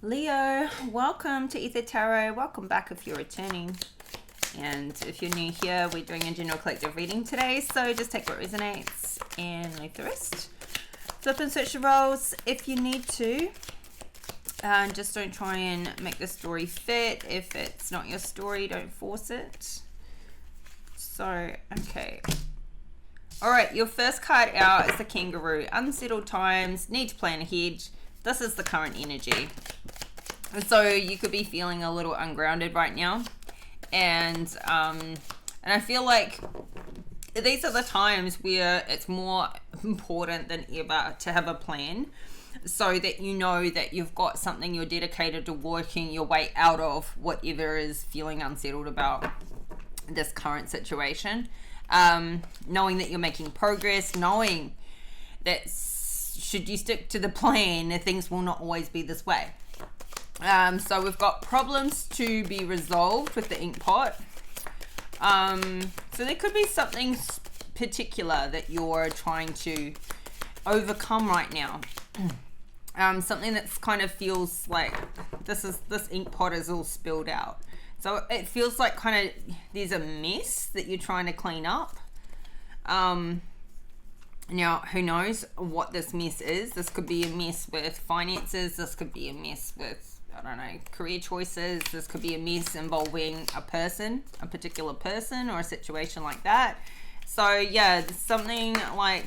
Leo, welcome to Ether Tarot. Welcome back if you're returning. And if you're new here, we're doing a general collective reading today. So just take what resonates and leave the rest. Flip and switch the roles if you need to. Just don't try and make the story fit. If it's not your story, don't force it. So, okay. Alright, your first card out is the Kangaroo. Unsettled times, need to plan ahead. This is the current energy. So you could be feeling a little ungrounded right now. And I feel like these are the times where it's more important than ever to have a plan, so that you know that you've got something you're dedicated to working your way out of whatever is feeling unsettled about this current situation. Knowing that you're making progress, knowing that should you stick to the plan, things will not always be this way. So we've got problems to be resolved with the ink pot. So there could be something particular that you're trying to overcome right now. Something that's kind of feels like this ink pot is all spilled out. So it feels like kind of there's a mess that you're trying to clean up. Now, who knows what this mess is? This could be a mess with finances. This could be a mess with, I don't know, career choices. This could be a mess involving a person, a particular person, or a situation like that. So yeah, something like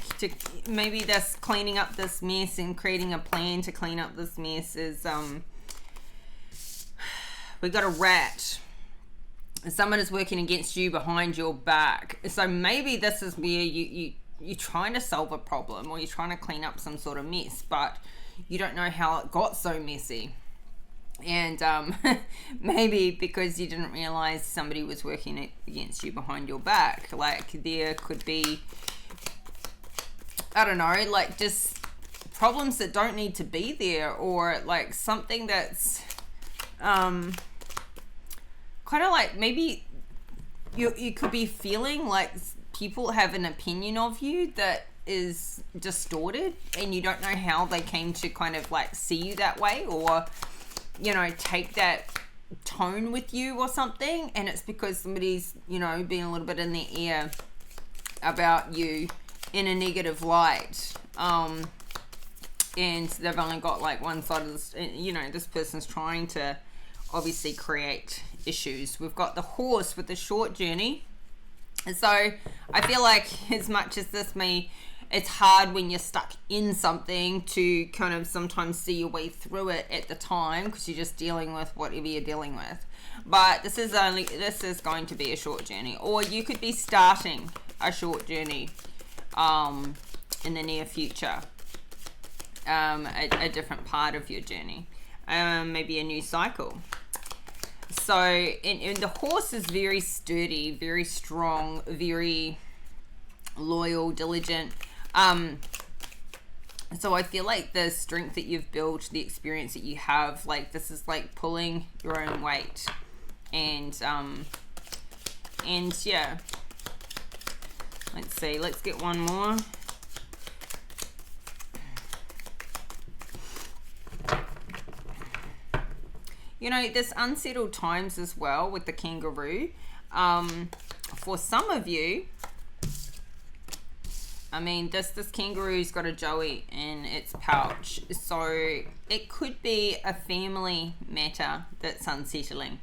maybe this cleaning up this mess and creating a plan to clean up this mess is, we got a rat. Someone is working against you behind your back. So maybe this is where you're trying to solve a problem, or you're trying to clean up some sort of mess, but you don't know how it got so messy. And maybe because you didn't realize somebody was working against you behind your back. Like there could be, I don't know, like just problems that don't need to be there, or like something that's kind of like maybe you could be feeling like people have an opinion of you that is distorted, and you don't know how they came to kind of like see you that way, or you know, take that tone with you or something, and it's because somebody's, you know, being a little bit in their ear about you in a negative light, and they've only got like one side of this, you know, this person's trying to obviously create issues. We've got the horse with the short journey. And so I feel like as much as it's hard when you're stuck in something to kind of sometimes see your way through it at the time, because you're just dealing with whatever you're dealing with. But this is going to be a short journey, or you could be starting a short journey in the near future, a different part of your journey, maybe a new cycle. So, and the horse is very sturdy, very strong, very loyal, diligent. So I feel like the strength that you've built, the experience that you have, like this is like pulling your own weight. And yeah. Let's see, let's get one more. You know, there's unsettled times as well with the kangaroo. For some of you, I mean, this kangaroo's got a joey in its pouch. So it could be a family matter that's unsettling.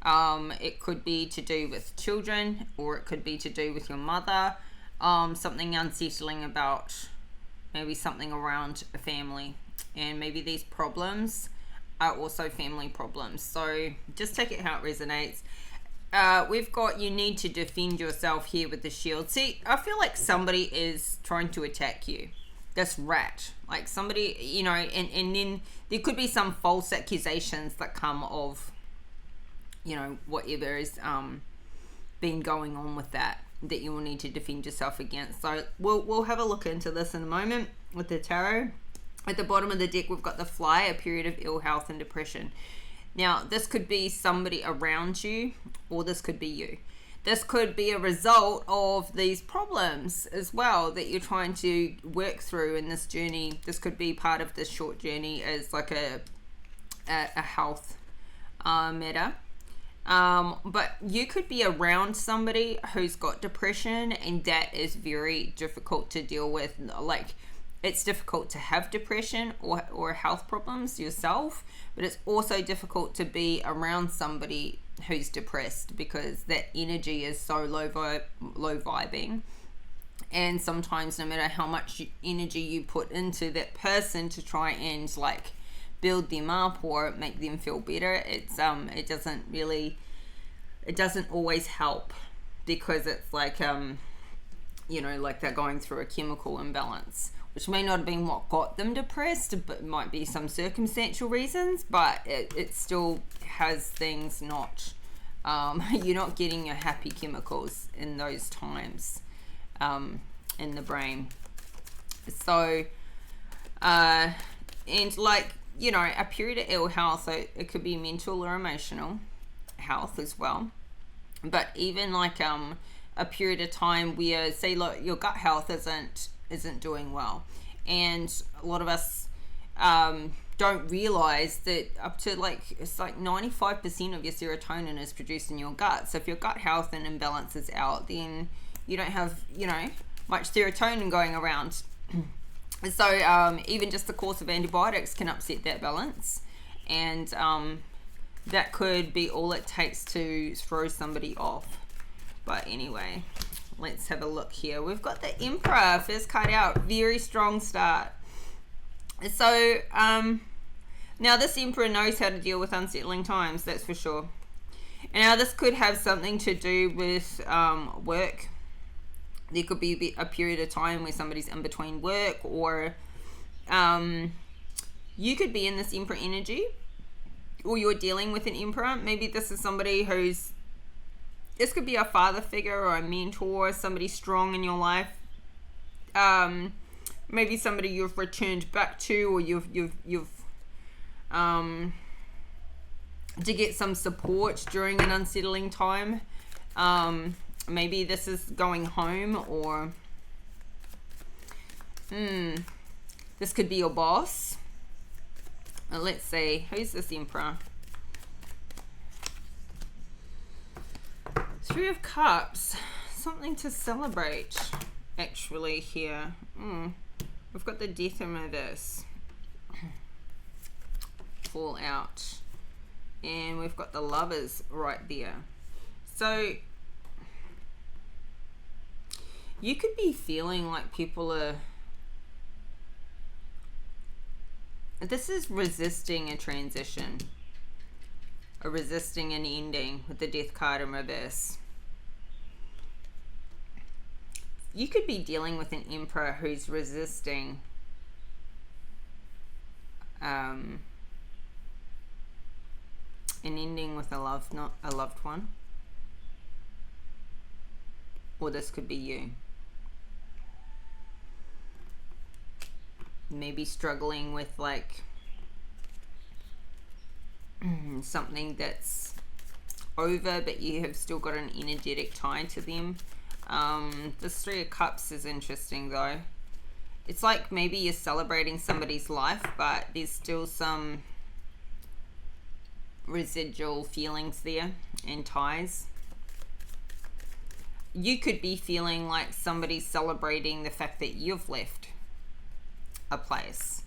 It could be to do with children, or it could be to do with your mother. Something unsettling about maybe something around a family. And maybe these problems are also family problems. So just take it how it resonates. We've got you need to defend yourself here with the shield. See, I feel like somebody is trying to attack you. This rat. Like somebody, you know, and then there could be some false accusations that come of, you know, whatever is been going on with that you will need to defend yourself against. So we'll have a look into this in a moment with the tarot. At the bottom of the deck, we've got the Fly, a period of ill health and depression. Now, this could be somebody around you, or this could be you. This could be a result of these problems as well that you're trying to work through in this journey. This could be part of this short journey as like a health matter. But you could be around somebody who's got depression, and that is very difficult to deal with. Like, it's difficult to have depression or health problems yourself, but it's also difficult to be around somebody who's depressed, because that energy is so low vibing. And sometimes, no matter how much energy you put into that person to try and like build them up or make them feel better, it doesn't always help, because it's like like they're going through a chemical imbalance, which may not have been what got them depressed, but it might be some circumstantial reasons, but it still has things not you're not getting your happy chemicals in those times in the brain. So and like, a period of ill health, so it could be mental or emotional health as well, but even like a period of time where, say, look, your gut health isn't doing well, and a lot of us don't realize that up to it's like 95% of your serotonin is produced in your gut. So if your gut health and imbalance is out, then you don't have much serotonin going around. So even just the course of antibiotics can upset that balance, and that could be all it takes to throw somebody off. But anyway, let's have a look here. We've got the Emperor, first card out. Very strong start. So now this Emperor knows how to deal with unsettling times, that's for sure. And now this could have something to do with work. There could be a period of time where somebody's in between work, or you could be in this Emperor energy, or you're dealing with an Emperor. Maybe this is somebody this could be a father figure or a mentor, somebody strong in your life. Maybe somebody you've returned back to, or you've to get some support during an unsettling time. Maybe this is going home, or this could be your boss. Let's see, who's this Emperor? Three of Cups, something to celebrate actually here. We've got the Death in reverse, fall out, and we've got the Lovers right there. So you could be feeling like people are, this is resisting a transition, or resisting an ending with the Death card in reverse. You could be dealing with an Emperor who's resisting an ending with a loved one. Or this could be you. Maybe struggling with like something that's over, but you have still got an energetic tie to them. This Three of Cups is interesting though. It's like maybe you're celebrating somebody's life, but there's still some residual feelings there and ties. You could be feeling like somebody's celebrating the fact that you've left a place,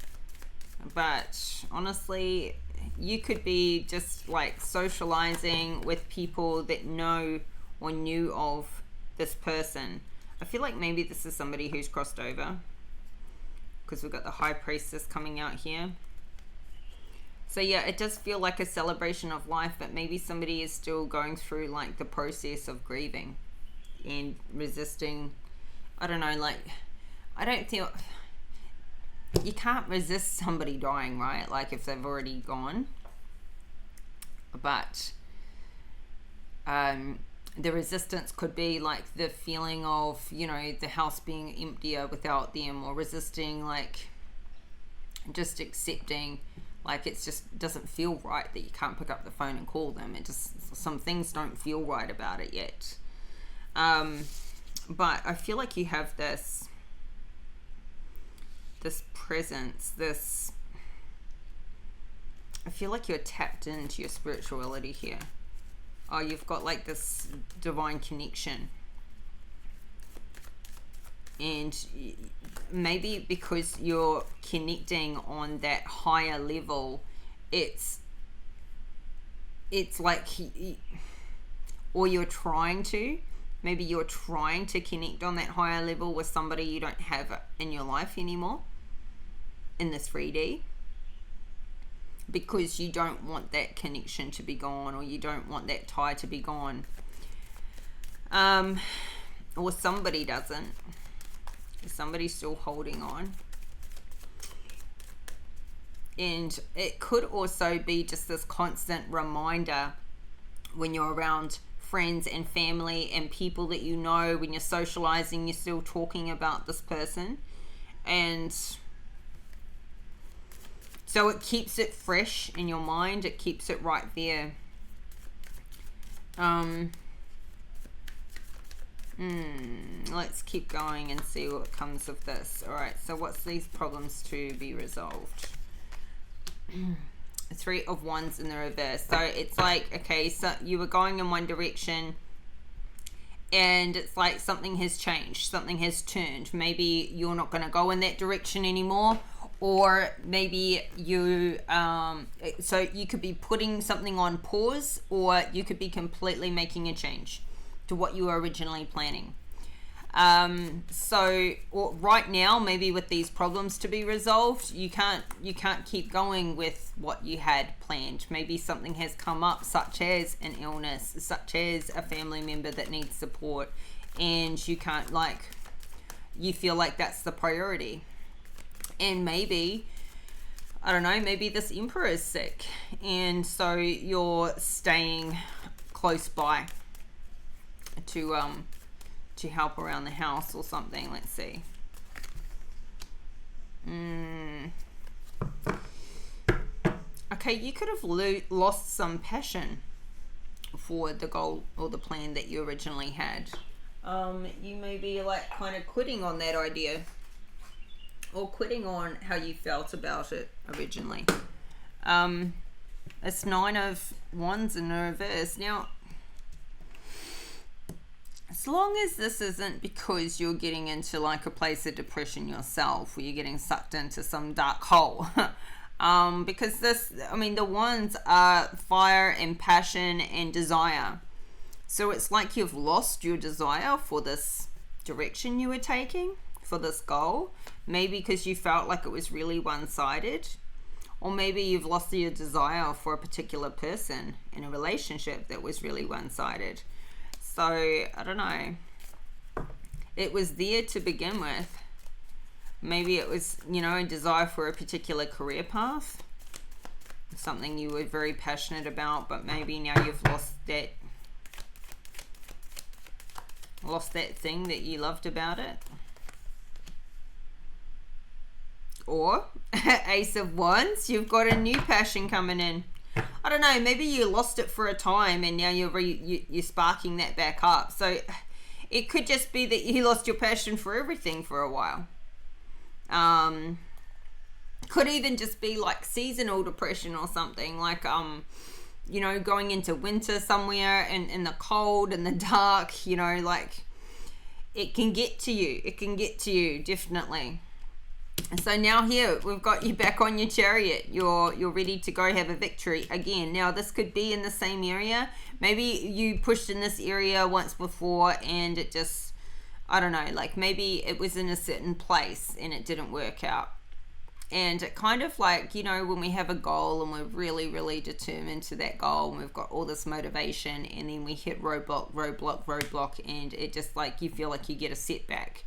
but honestly, you could be just like socializing with people that know or knew of this person. I feel like maybe this is somebody who's crossed over, because we've got the High Priestess coming out here. So yeah, it does feel like a celebration of life, but maybe somebody is still going through like the process of grieving and resisting. I don't know, like, I don't think you can't resist somebody dying, right? Like if they've already gone. But the resistance could be like the feeling of, the house being emptier without them, or resisting like just accepting like it's just doesn't feel right that you can't pick up the phone and call them. It just, some things don't feel right about it yet. But I feel like you have this presence, this I feel like you're tapped into your spirituality here. Oh, you've got like this divine connection. And maybe because you're connecting on that higher level, it's like, or you're trying to, maybe you're trying to connect on that higher level with somebody you don't have in your life anymore in the 3D, because you don't want that connection to be gone, or you don't want that tie to be gone, or somebody doesn't. Somebody's still holding on. And it could also be just this constant reminder when you're around friends and family and people that you know, when you're socializing, you're still talking about this person. And so it keeps it fresh in your mind. It keeps it right there. Let's keep going and see what comes of this. All right, so what's these problems to be resolved? 3 of Wands in the reverse. So it's like, okay, so you were going in one direction and it's like something has changed, something has turned. Maybe you're not going to go in that direction anymore, or maybe you so you could be putting something on pause, or you could be completely making a change to what you were originally planning. So right now, maybe with these problems to be resolved, you can't keep going with what you had planned. Maybe something has come up, such as an illness, such as a family member that needs support, and you can't, like, you feel like that's the priority. And maybe, I don't know, maybe this Emperor is sick, and so you're staying close by to help around the house or something. Let's see. Okay, you could have lost some passion for the goal or the plan that you originally had. You may be like kind of quitting on that idea, or quitting on how you felt about it originally. It's 9 of Wands in the reverse. Now, as long as this isn't because you're getting into like a place of depression yourself, or you're getting sucked into some dark hole. Because this, I mean, the Wands are fire and passion and desire. So it's like you've lost your desire for this direction you were taking, for this goal. Maybe because you felt like it was really one-sided. Or maybe you've lost your desire for a particular person in a relationship that was really one-sided. So, I don't know. It was there to begin with. Maybe it was, you know, a desire for a particular career path. Something you were very passionate about, but maybe now you've lost that thing that you loved about it. Or, Ace of Wands, you've got a new passion coming in. I don't know, maybe you lost it for a time and now you're sparking that back up. So it could just be that you lost your passion for everything for a while. Could even just be like seasonal depression or something, like you know, going into winter somewhere and in the cold and the dark, you know, like it can get to you, definitely. And so now here we've got you back on your chariot. You're ready to go have a victory again. Now this could be in the same area. Maybe you pushed in this area once before and it just, I don't know, like maybe it was in a certain place and it didn't work out. And it kind of like, you know, when we have a goal and we're really, really determined to that goal and we've got all this motivation, and then we hit roadblock, and it just like, you feel like you get a setback.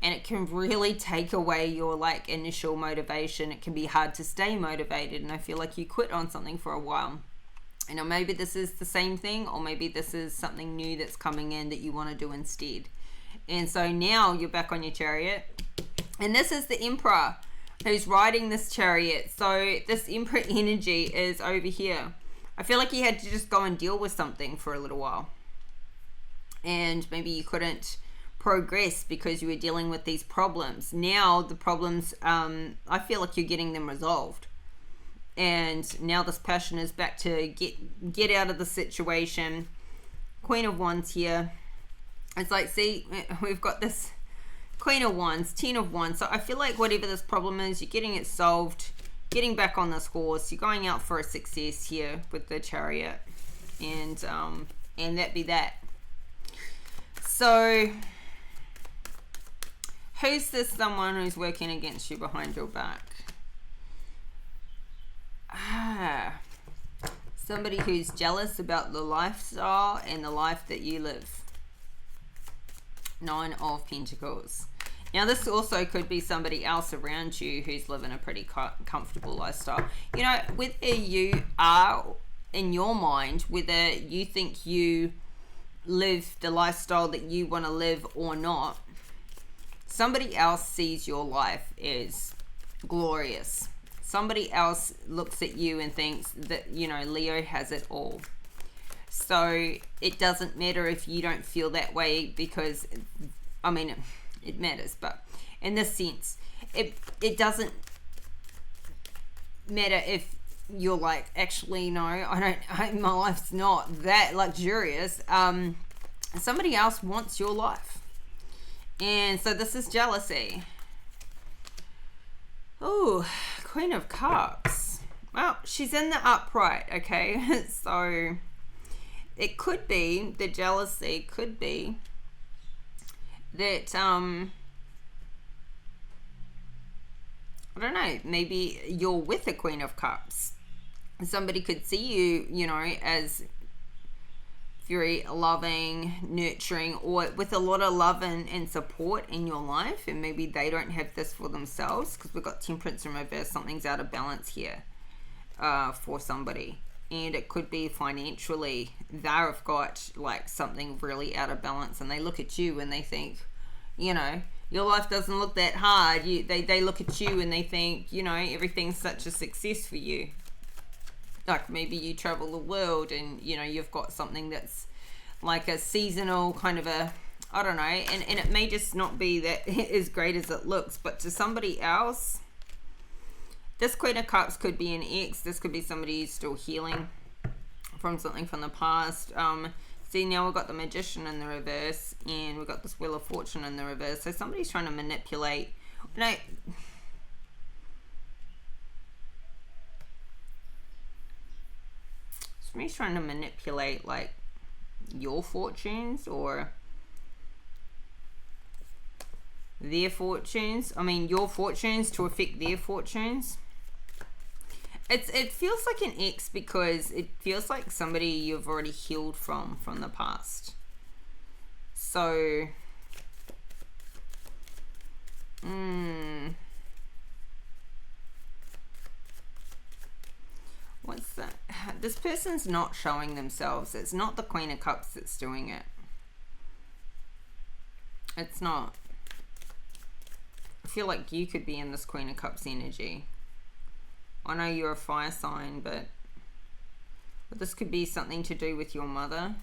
And it can really take away your like initial motivation. It can be hard to stay motivated, and I feel like you quit on something for a while. You know, maybe this is the same thing, or maybe this is something new that's coming in that you want to do instead. And so now you're back on your chariot, and this is the Emperor who's riding this chariot. So this Emperor energy is over here. I feel like you had to just go and deal with something for a little while, and maybe you couldn't progress because you were dealing with these problems. Now the problems, I feel like you're getting them resolved. and now this passion is back to get out of the situation. Queen of Wands here. It's like, see, we've got this Queen of Wands, 10 of Wands. So I feel like whatever this problem is, you're getting it solved, getting back on this horse. You're going out for a success here with the Chariot, and that be that. So who's this someone who's working against you behind your back? Somebody who's jealous about the lifestyle and the life that you live. 9 of Pentacles. Now this also could be somebody else around you who's living a pretty comfortable lifestyle. You know, whether you are, in your mind, whether you think you live the lifestyle that you want to live or not, somebody else sees your life as glorious. Somebody else looks at you and thinks that, you know, Leo has it all. So it doesn't matter if you don't feel that way, because, I mean, it matters, but in this sense, it doesn't matter if you're like, actually, no, my life's not that luxurious. Somebody else wants your life. And so this is jealousy. Oh, Queen of Cups. Well, she's in the upright, okay? So it could be, the jealousy could be that, I don't know, maybe you're with a Queen of Cups. Somebody could see you, you know, as very loving, nurturing, or with a lot of love and support in your life, and maybe they don't have this for themselves, because we've got Temperance in reverse. Something's out of balance here for somebody, and it could be financially. They've got like something really out of balance, and they look at you and they think, you know, your life doesn't look that hard. They look at you and they think, you know, everything's such a success for you. Like maybe you travel the world and, you know, you've got something that's like a seasonal kind of a, I don't know, and it may just not be that as great as it looks, but to somebody else, this Queen of Cups could be an ex. This could be somebody who's still healing from something from the past. See, now we've got the Magician in the reverse, and we've got this Wheel of Fortune in the reverse. So somebody's trying to manipulate, you know, somebody's trying to manipulate like your fortunes or their fortunes. I mean, your fortunes to affect their fortunes. It feels like an ex, because it feels like somebody you've already healed from the past. So, what's that? This person's not showing themselves. It's not the Queen of Cups that's doing it. It's not. I feel like you could be in this Queen of Cups energy. I know you're a fire sign, but this could be something to do with your mother.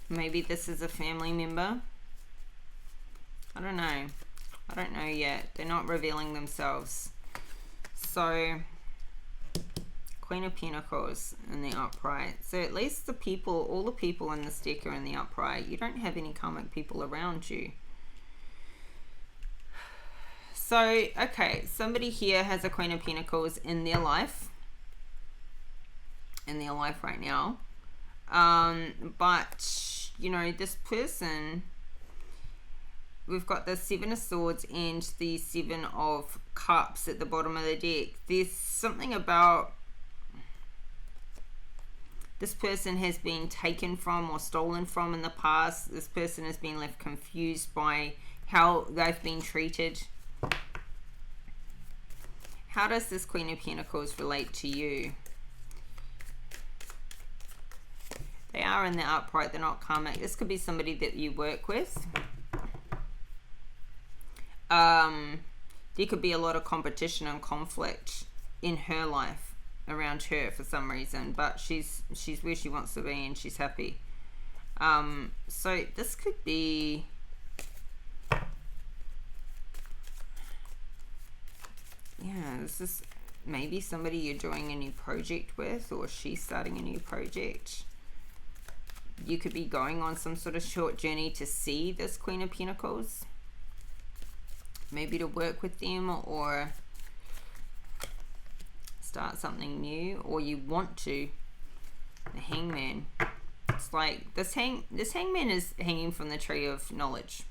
Maybe this is a family member. I don't know. I don't know yet. They're not revealing themselves. So, Queen of Pentacles in the upright. So at least the people, all the people in this deck are in the upright. You don't have any karmic people around you. So, okay, somebody here has a Queen of Pentacles in their life. In their life right now. But, you know, this person, we've got the 7 of Swords and the 7 of Cups at the bottom of the deck. There's something about this person has been taken from or stolen from in the past. This person has been left confused by how they've been treated. How does this Queen of Pentacles relate to you? They are in the upright. They're not karmic. This could be somebody that you work with. There could be a lot of competition and conflict in her life around her for some reason, but she's where she wants to be and she's happy. So this could be, I don't know, somebody who's, you know, maybe, you know, maybe this person has been taken from or stolen from in the past. This person has been taken from or stolen from in the past. So this could be yeah, this is maybe somebody you're doing a new project with, or she's starting a new project. You could be going on some sort of short journey to see this Queen of Pentacles. Maybe to work with them or start something new, or you want to. The Hangman. It's like this hangman is hanging from the tree of knowledge.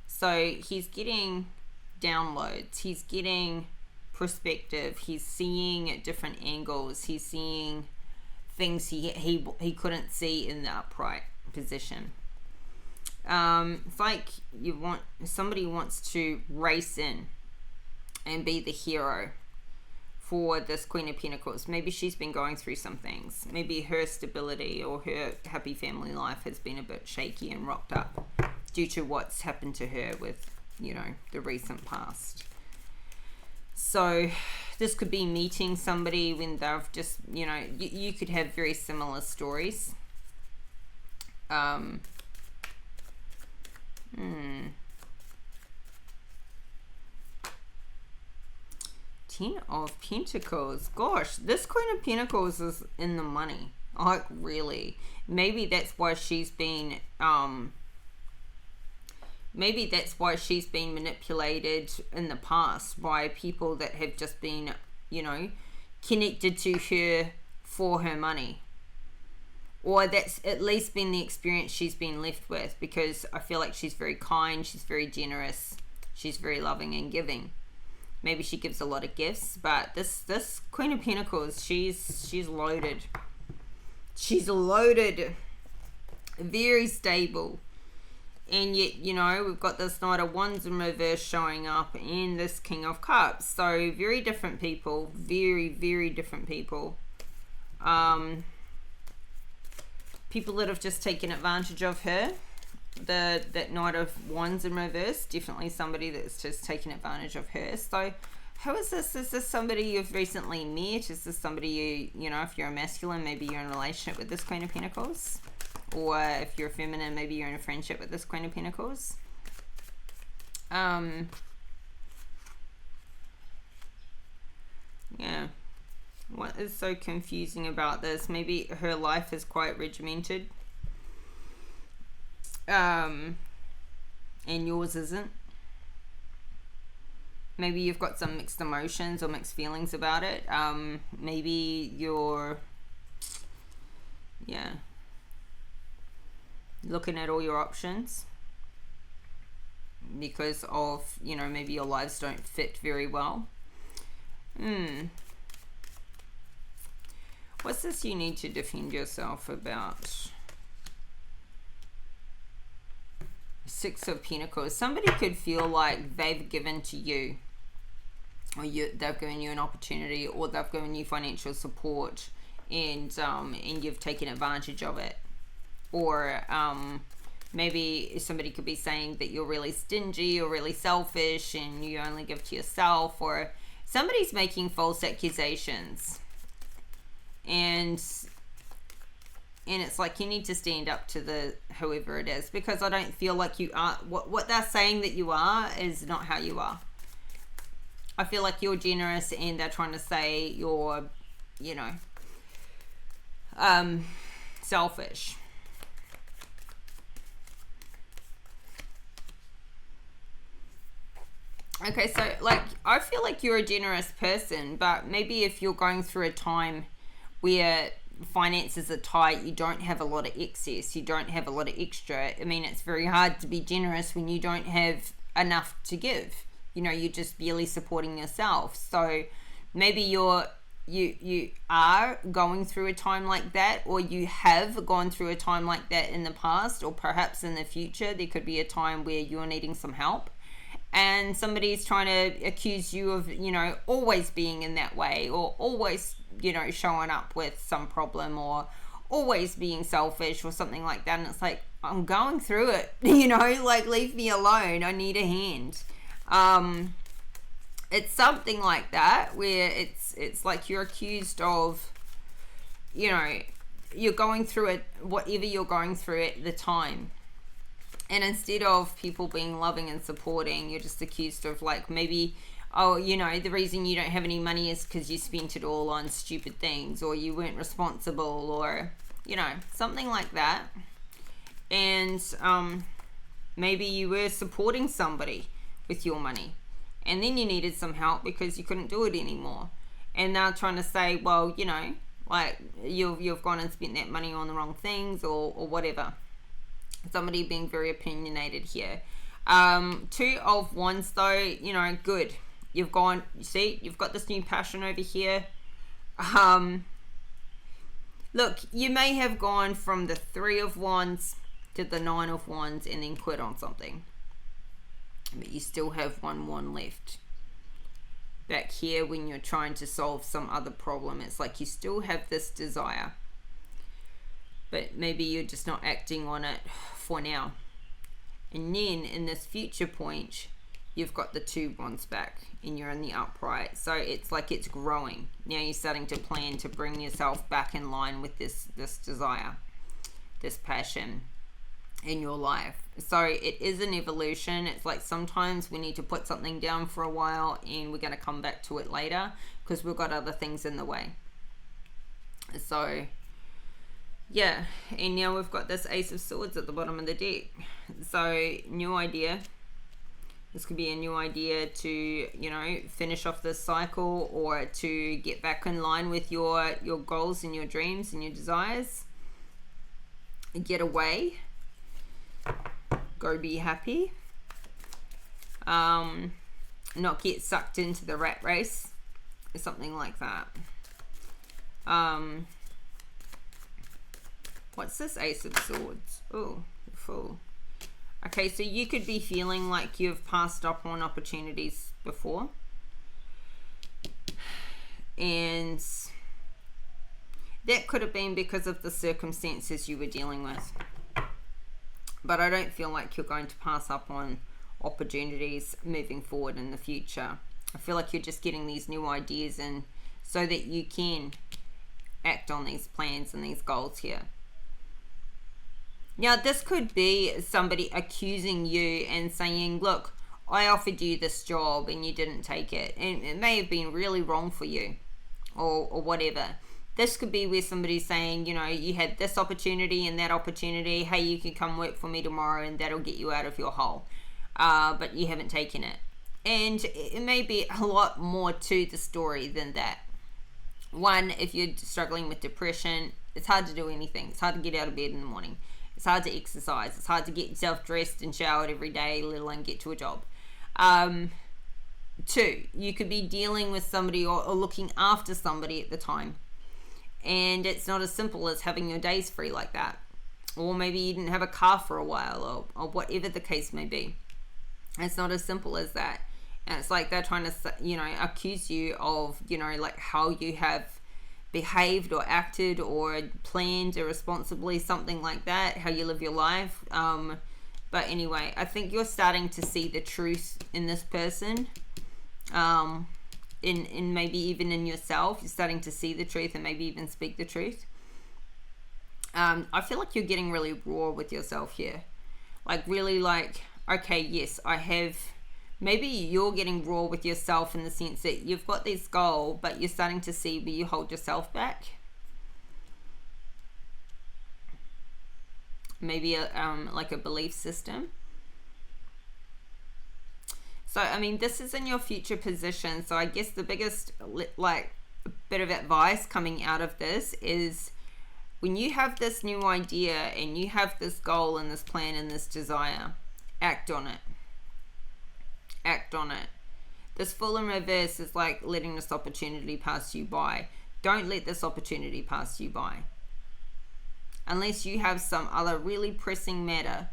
So he's getting downloads. He's getting perspective. He's seeing at different angles. He's seeing things he couldn't see in the upright position. It's like somebody wants to race in and be the hero for this Queen of Pentacles. Maybe she's been going through some things. Maybe her stability or her happy family life has been a bit shaky and rocked up due to what's happened to her with, you know, the recent past. So this could be meeting somebody when they've just, you know, you could have very similar stories. Ten of Pentacles. Gosh, this Queen of Pentacles is in the money. Like, really. Maybe that's why she's been manipulated in the past by people that have just been, you know, connected to her for her money. Or that's at least been the experience she's been left with, because I feel like she's very kind, she's very generous, she's very loving and giving. Maybe she gives a lot of gifts, but this Queen of Pentacles, she's loaded. She's loaded. Very stable. And yet, you know, we've got this Knight of Wands in reverse showing up and this King of Cups. So very different people. Very, very different people. People that have just taken advantage of her. That Knight of Wands in reverse, definitely somebody that's just taken advantage of her. So who is this? Is this somebody you've recently met? Is this somebody you know, if you're a masculine, maybe you're in a relationship with this Queen of Pentacles? Or if you're a feminine, maybe you're in a friendship with this Queen of Pentacles. Yeah. What is so confusing about this? Maybe her life is quite regimented. And yours isn't. Maybe you've got some mixed emotions or mixed feelings about it. Maybe you're, yeah, looking at all your options because of, you know, maybe your lives don't fit very well. What's this you need to defend yourself about? Six of Pentacles. Somebody could feel like they've given to you, or they've given you an opportunity, or they've given you financial support, and you've taken advantage of it. Or maybe somebody could be saying that you're really stingy or really selfish and you only give to yourself, or somebody's making false accusations, and it's like you need to stand up to the whoever it is, because I don't feel like you are what they're saying that you are is not how you are. I feel like you're generous and they're trying to say you're, you know, selfish. Okay, so like I feel like you're a generous person, but maybe if you're going through a time where finances are tight, you don't have a lot of excess, you don't have a lot of extra. I mean, it's very hard to be generous when you don't have enough to give. You know, you're just barely supporting yourself. So maybe you are going through a time like that, or you have gone through a time like that in the past, or perhaps in the future there could be a time where you're needing some help. And somebody's trying to accuse you of, you know, always being in that way, or always, you know, showing up with some problem, or always being selfish or something like that. And it's like, I'm going through it, you know, like leave me alone. I need a hand. It's something like that, where it's like you're accused of, you know, you're going through it, whatever you're going through at the time. And instead of people being loving and supporting, you're just accused of like, maybe oh, you know, the reason you don't have any money is because you spent it all on stupid things, or you weren't responsible, or, you know, something like that. And maybe you were supporting somebody with your money, and then you needed some help because you couldn't do it anymore. And they're trying to say, well, you know, like you've gone and spent that money on the wrong things, or whatever. Somebody being very opinionated here. 2 of Wands though, you know, good. You've gone, you see, you've got this new passion over here. Look, you may have gone from the 3 of Wands to the 9 of Wands and then quit on something. But you still have 1 wand left. Back here when you're trying to solve some other problem, it's like you still have this desire. But maybe you're just not acting on it for now. And then in this future point, you've got the 2 wands back and you're in the upright. So it's like it's growing. Now you're starting to plan to bring yourself back in line with this desire, this passion in your life. So it is an evolution. It's like sometimes we need to put something down for a while and we're going to come back to it later because we've got other things in the way. So yeah, and now we've got this Ace of Swords at the bottom of the deck. So new idea. This could be a new idea to, you know, finish off this cycle, or to get back in line with your goals and your dreams and your desires. Get away. Go be happy. Not get sucked into the rat race. Something like that. What's this Ace of Swords? Oh, Fool. Okay, so you could be feeling like you've passed up on opportunities before. And that could have been because of the circumstances you were dealing with. But I don't feel like you're going to pass up on opportunities moving forward in the future. I feel like you're just getting these new ideas in so that you can act on these plans and these goals here. Now, this could be somebody accusing you and saying, look, I offered you this job and you didn't take it. And it may have been really wrong for you, or whatever. This could be where somebody's saying, you know, you had this opportunity and that opportunity. Hey, you can come work for me tomorrow and that'll get you out of your hole. But you haven't taken it. And it may be a lot more to the story than that. One, if you're struggling with depression, it's hard to do anything. It's hard to get out of bed in the morning. It's hard to exercise. It's hard to get yourself dressed and showered every day, let alone get to a job. 2, you could be dealing with somebody or looking after somebody at the time. And it's not as simple as having your days free like that. Or maybe you didn't have a car for a while, or whatever the case may be. It's not as simple as that. And it's like they're trying to, you know, accuse you of, you know, like how you have behaved or acted or planned irresponsibly, something like that, how you live your life. But anyway, I think you're starting to see the truth in this person. In maybe even in yourself, you're starting to see the truth and maybe even speak the truth. I feel like you're getting really raw with yourself here. Like really like, okay, yes, I have. Maybe you're getting raw with yourself in the sense that you've got this goal, but you're starting to see where you hold yourself back. Maybe like a belief system. So, I mean, this is in your future position. So I guess the biggest like bit of advice coming out of this is when you have this new idea and you have this goal and this plan and this desire, act on it. Act on it. This Fool in reverse is like letting this opportunity pass you by. Don't let this opportunity pass you by. Unless you have some other really pressing matter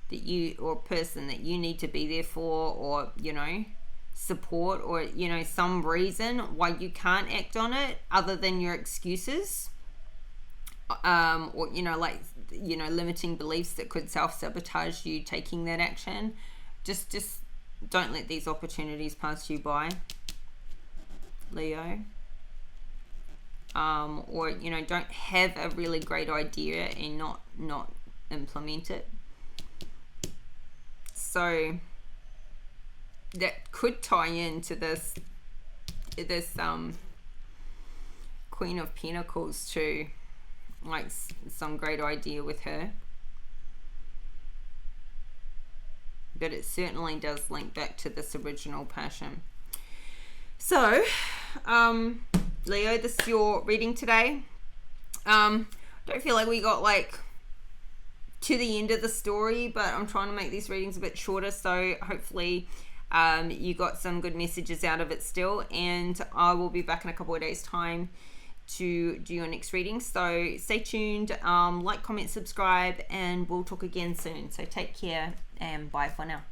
that you, or person that you need to be there for, or, you know, support, or, you know, some reason why you can't act on it other than your excuses, or, you know, like, you know, limiting beliefs that could self-sabotage you taking that action. Just don't let these opportunities pass you by, Leo. Or, you know, don't have a really great idea and not implement it. So that could tie into this Queen of Pentacles too, like some great idea with her. But it certainly does link back to this original passion. So, Leo, this is your reading today. Don't feel like we got like to the end of the story, but I'm trying to make these readings a bit shorter, so hopefully you got some good messages out of it still. And I will be back in a couple of days' time to do your next reading, so stay tuned. Like, comment, subscribe, and we'll talk again soon. So take care and bye for now.